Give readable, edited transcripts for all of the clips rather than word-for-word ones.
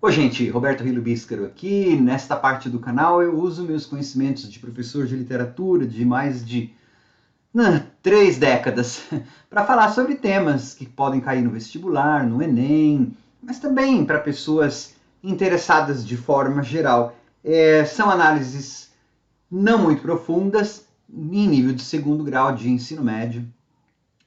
Oi gente, Roberto Rilo Bíscaro aqui. Nesta parte do canal eu uso meus conhecimentos de professor de literatura de mais de 3 décadas para falar sobre temas que podem cair no vestibular, no Enem, mas também para pessoas interessadas de forma geral. São análises não muito profundas, em nível de segundo grau de ensino médio,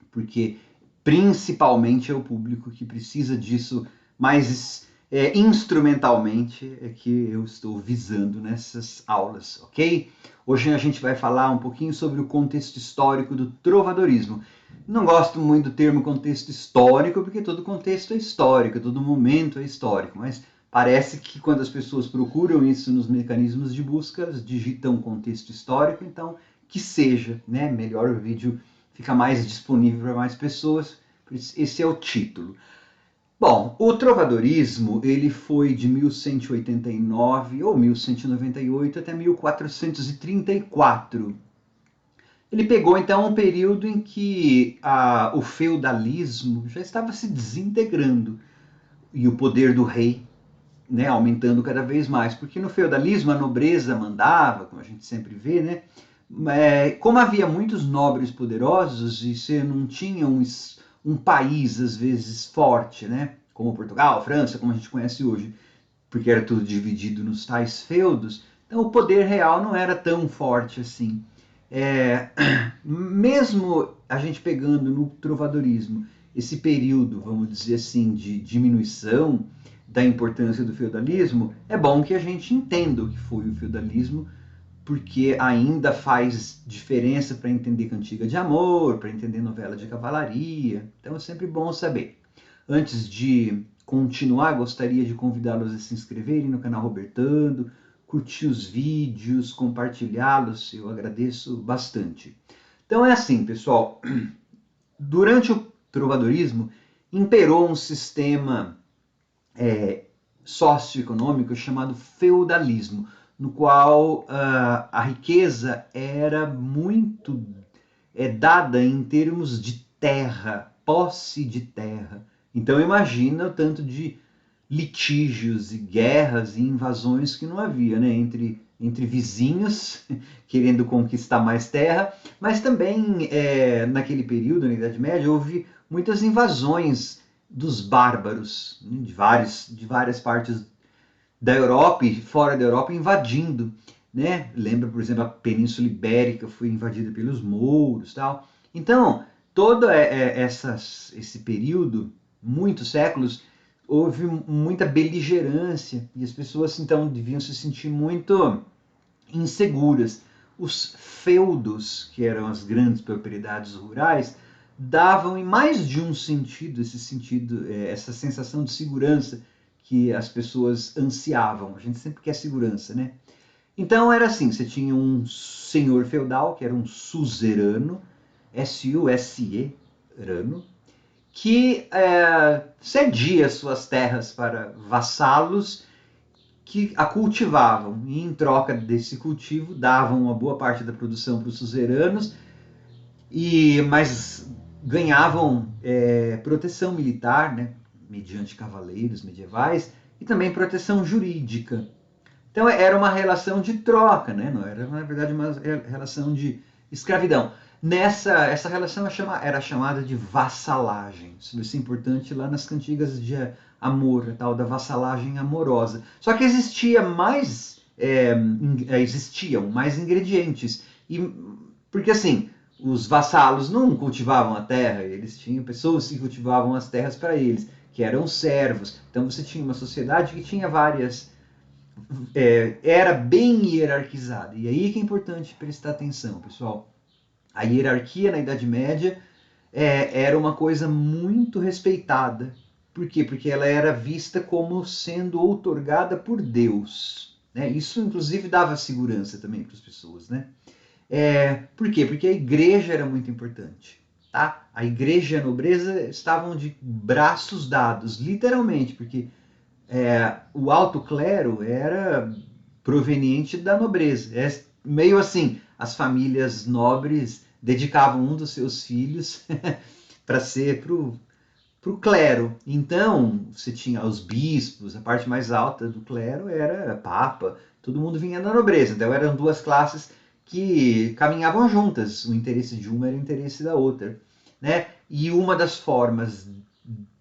porque principalmente é o público que precisa disso mais instrumentalmente é que eu estou visando nessas aulas, ok? Hoje a gente vai falar um pouquinho sobre o contexto histórico do trovadorismo. Não gosto muito do termo contexto histórico, porque todo contexto é histórico, todo momento é histórico, mas parece que quando as pessoas procuram isso nos mecanismos de busca, elas digitam contexto histórico, então que seja, né? Melhor o vídeo fica mais disponível para mais pessoas. Esse é o título. Bom, o trovadorismo ele foi de 1189 ou 1198 até 1434. Ele pegou então um período em que o feudalismo já estava se desintegrando e o poder do rei, né, aumentando cada vez mais, porque no feudalismo a nobreza mandava, como a gente sempre vê, né? Como havia muitos nobres poderosos e você não tinha um país às vezes forte, né? Como Portugal, França, como a gente conhece hoje, porque era tudo dividido nos tais feudos, então o poder real não era tão forte assim. É, Mesmo a gente pegando no trovadorismo esse período, vamos dizer assim, de diminuição da importância do feudalismo, é bom que a gente entenda o que foi o feudalismo, porque ainda faz diferença para entender cantiga de amor, para entender novela de cavalaria. Então é sempre bom saber. Antes de continuar, gostaria de convidá-los a se inscreverem no canal Robertando, curtir os vídeos, compartilhá-los, eu agradeço bastante. Então é assim, pessoal, durante o trovadorismo imperou um sistema socioeconômico chamado feudalismo, no qual a riqueza era muito dada em termos de terra, posse de terra. Então imagina o tanto de litígios e guerras e invasões que não havia, né, entre vizinhos querendo conquistar mais terra, mas também naquele período, na Idade Média, houve muitas invasões dos bárbaros, né, de várias partes da Europa e fora da Europa invadindo, né? Lembra, por exemplo, a Península Ibérica foi invadida pelos mouros, tal. Então, todo esse período, muitos séculos, houve muita beligerância e as pessoas então deviam se sentir muito inseguras. Os feudos, que eram as grandes propriedades rurais, davam em mais de um sentido esse sentido, essa sensação de segurança que as pessoas ansiavam. A gente sempre quer segurança, né? Então era assim, você tinha um senhor feudal, que era um suzerano, S-U-S-E, rano, que cedia suas terras para vassalos que a cultivavam e em troca desse cultivo davam uma boa parte da produção para os suzeranos, mas ganhavam proteção militar, né, mediante cavaleiros medievais, e também proteção jurídica. Então era uma relação de troca, né? Não era, na verdade, uma relação de escravidão. Essa relação era chamada de vassalagem. Isso é importante lá nas cantigas de amor, a tal da vassalagem amorosa. Só que existiam mais ingredientes. Porque assim, os vassalos não cultivavam a terra, eles tinham pessoas que cultivavam as terras para eles, que eram servos. Então você tinha uma sociedade que tinha era bem hierarquizada. E aí que é importante prestar atenção, pessoal. A hierarquia na Idade Média era uma coisa muito respeitada. Por quê? Porque ela era vista como sendo outorgada por Deus. Né? Isso, inclusive, dava segurança também para as pessoas. Né? Por quê? Porque a igreja era muito importante. Tá? A igreja e a nobreza estavam de braços dados, literalmente, porque o alto clero era proveniente da nobreza. Meio assim, as famílias nobres dedicavam um dos seus filhos para ser para o clero. Então, você tinha os bispos, a parte mais alta do clero era papa, todo mundo vinha da nobreza. Então, eram duas classes que caminhavam juntas, o interesse de uma era o interesse da outra, né? E uma das formas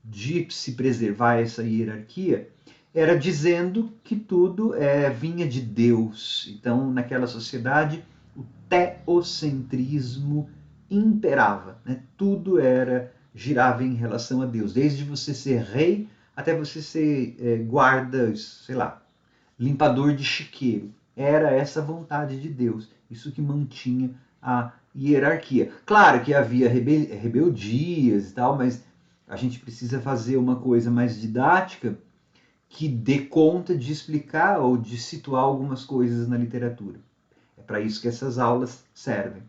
de se preservar essa hierarquia era dizendo que tudo vinha de Deus. Então, naquela sociedade, o teocentrismo imperava, né? Tudo girava em relação a Deus, desde você ser rei até você ser guarda, sei lá, limpador de chiqueiro. Era essa vontade de Deus, isso que mantinha a hierarquia. Claro que havia rebeldias e tal, mas a gente precisa fazer uma coisa mais didática que dê conta de explicar ou de situar algumas coisas na literatura. É para isso que essas aulas servem.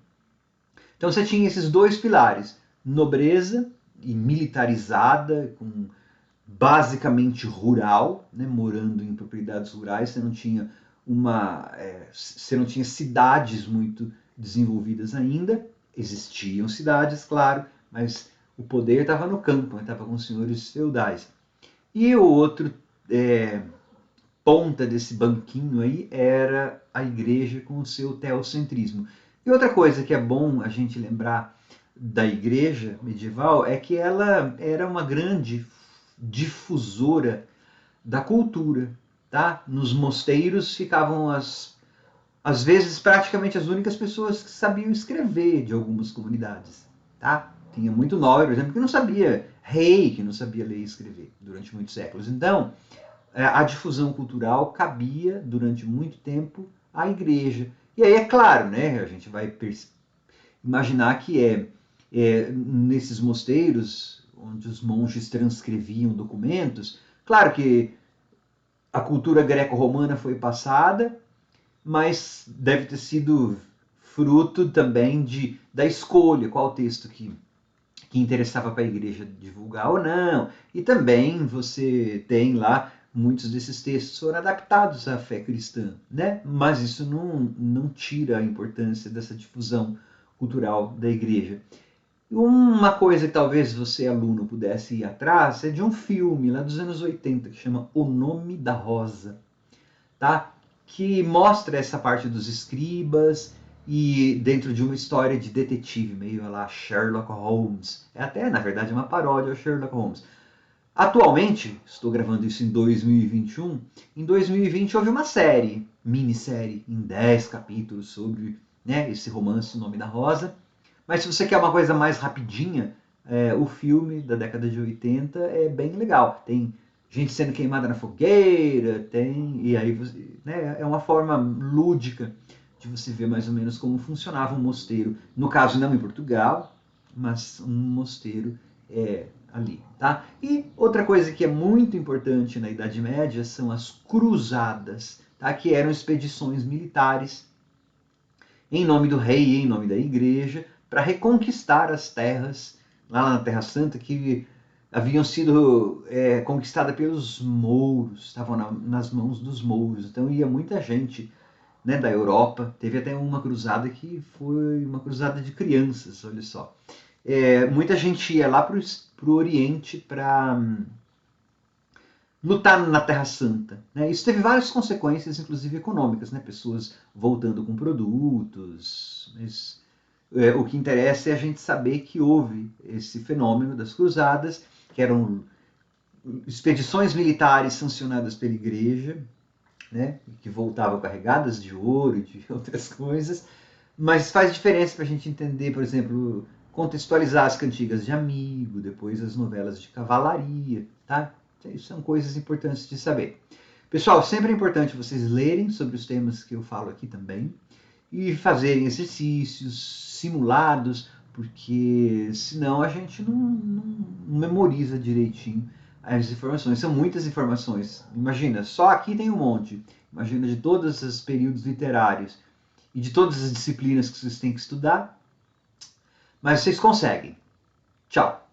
Então você tinha esses dois pilares, nobreza e militarizada, com basicamente rural, né, morando em propriedades rurais, você não tinha você não tinha cidades muito desenvolvidas ainda, existiam cidades, claro, mas o poder estava no campo, estava com os senhores feudais. E o outro ponta desse banquinho aí era a igreja com o seu teocentrismo. E outra coisa que é bom a gente lembrar da igreja medieval é que ela era uma grande difusora da cultura, tá? Nos mosteiros ficavam às vezes praticamente as únicas pessoas que sabiam escrever de algumas comunidades, tá? Tinha muito nobre, por exemplo, que não sabia, rei que não sabia ler e escrever durante muitos séculos. Então, a difusão cultural cabia durante muito tempo à igreja. E aí, é claro, né, a gente vai imaginar que nesses mosteiros, onde os monges transcreviam documentos, claro que a cultura greco-romana foi passada, mas deve ter sido fruto também da escolha, qual texto que interessava para a igreja divulgar ou não. E também você tem lá muitos desses textos foram adaptados à fé cristã, né? Mas isso não tira a importância dessa difusão cultural da igreja. Uma coisa que talvez você, aluno, pudesse ir atrás é de um filme lá dos anos 80 que chama O Nome da Rosa, tá? Que mostra essa parte dos escribas e dentro de uma história de detetive, meio lá Sherlock Holmes. É até, na verdade, uma paródia ao Sherlock Holmes. Atualmente, estou gravando isso em 2021, em 2020 houve uma minissérie, em 10 capítulos sobre, né, esse romance O Nome da Rosa. Mas se você quer uma coisa mais rapidinha, o filme da década de 80 é bem legal. Tem gente sendo queimada na fogueira, e aí né, é uma forma lúdica de você ver mais ou menos como funcionava um mosteiro. No caso, não em Portugal, mas um mosteiro ali, tá? E outra coisa que é muito importante na Idade Média são as cruzadas, tá? Que eram expedições militares em nome do rei e em nome da igreja para reconquistar as terras lá na Terra Santa que haviam sido conquistadas pelos mouros, estavam nas mãos dos mouros. Então ia muita gente, né, da Europa. Teve até uma cruzada que foi uma cruzada de crianças, olha só. Muita gente ia lá para o Oriente para lutar na Terra Santa. Né? Isso teve várias consequências, inclusive econômicas, né? Pessoas voltando com produtos. Mas, o que interessa é a gente saber que houve esse fenômeno das cruzadas, que eram expedições militares sancionadas pela igreja, né? Que voltavam carregadas de ouro e de outras coisas. Mas faz diferença para a gente entender, por exemplo, contextualizar as cantigas de amigo, depois as novelas de cavalaria, tá? Isso são coisas importantes de saber. Pessoal, sempre é importante vocês lerem sobre os temas que eu falo aqui também e fazerem exercícios simulados, porque senão a gente não memoriza direitinho as informações. São muitas informações. Imagina, só aqui tem um monte. Imagina de todos os períodos literários e de todas as disciplinas que vocês têm que estudar, mas vocês conseguem. Tchau!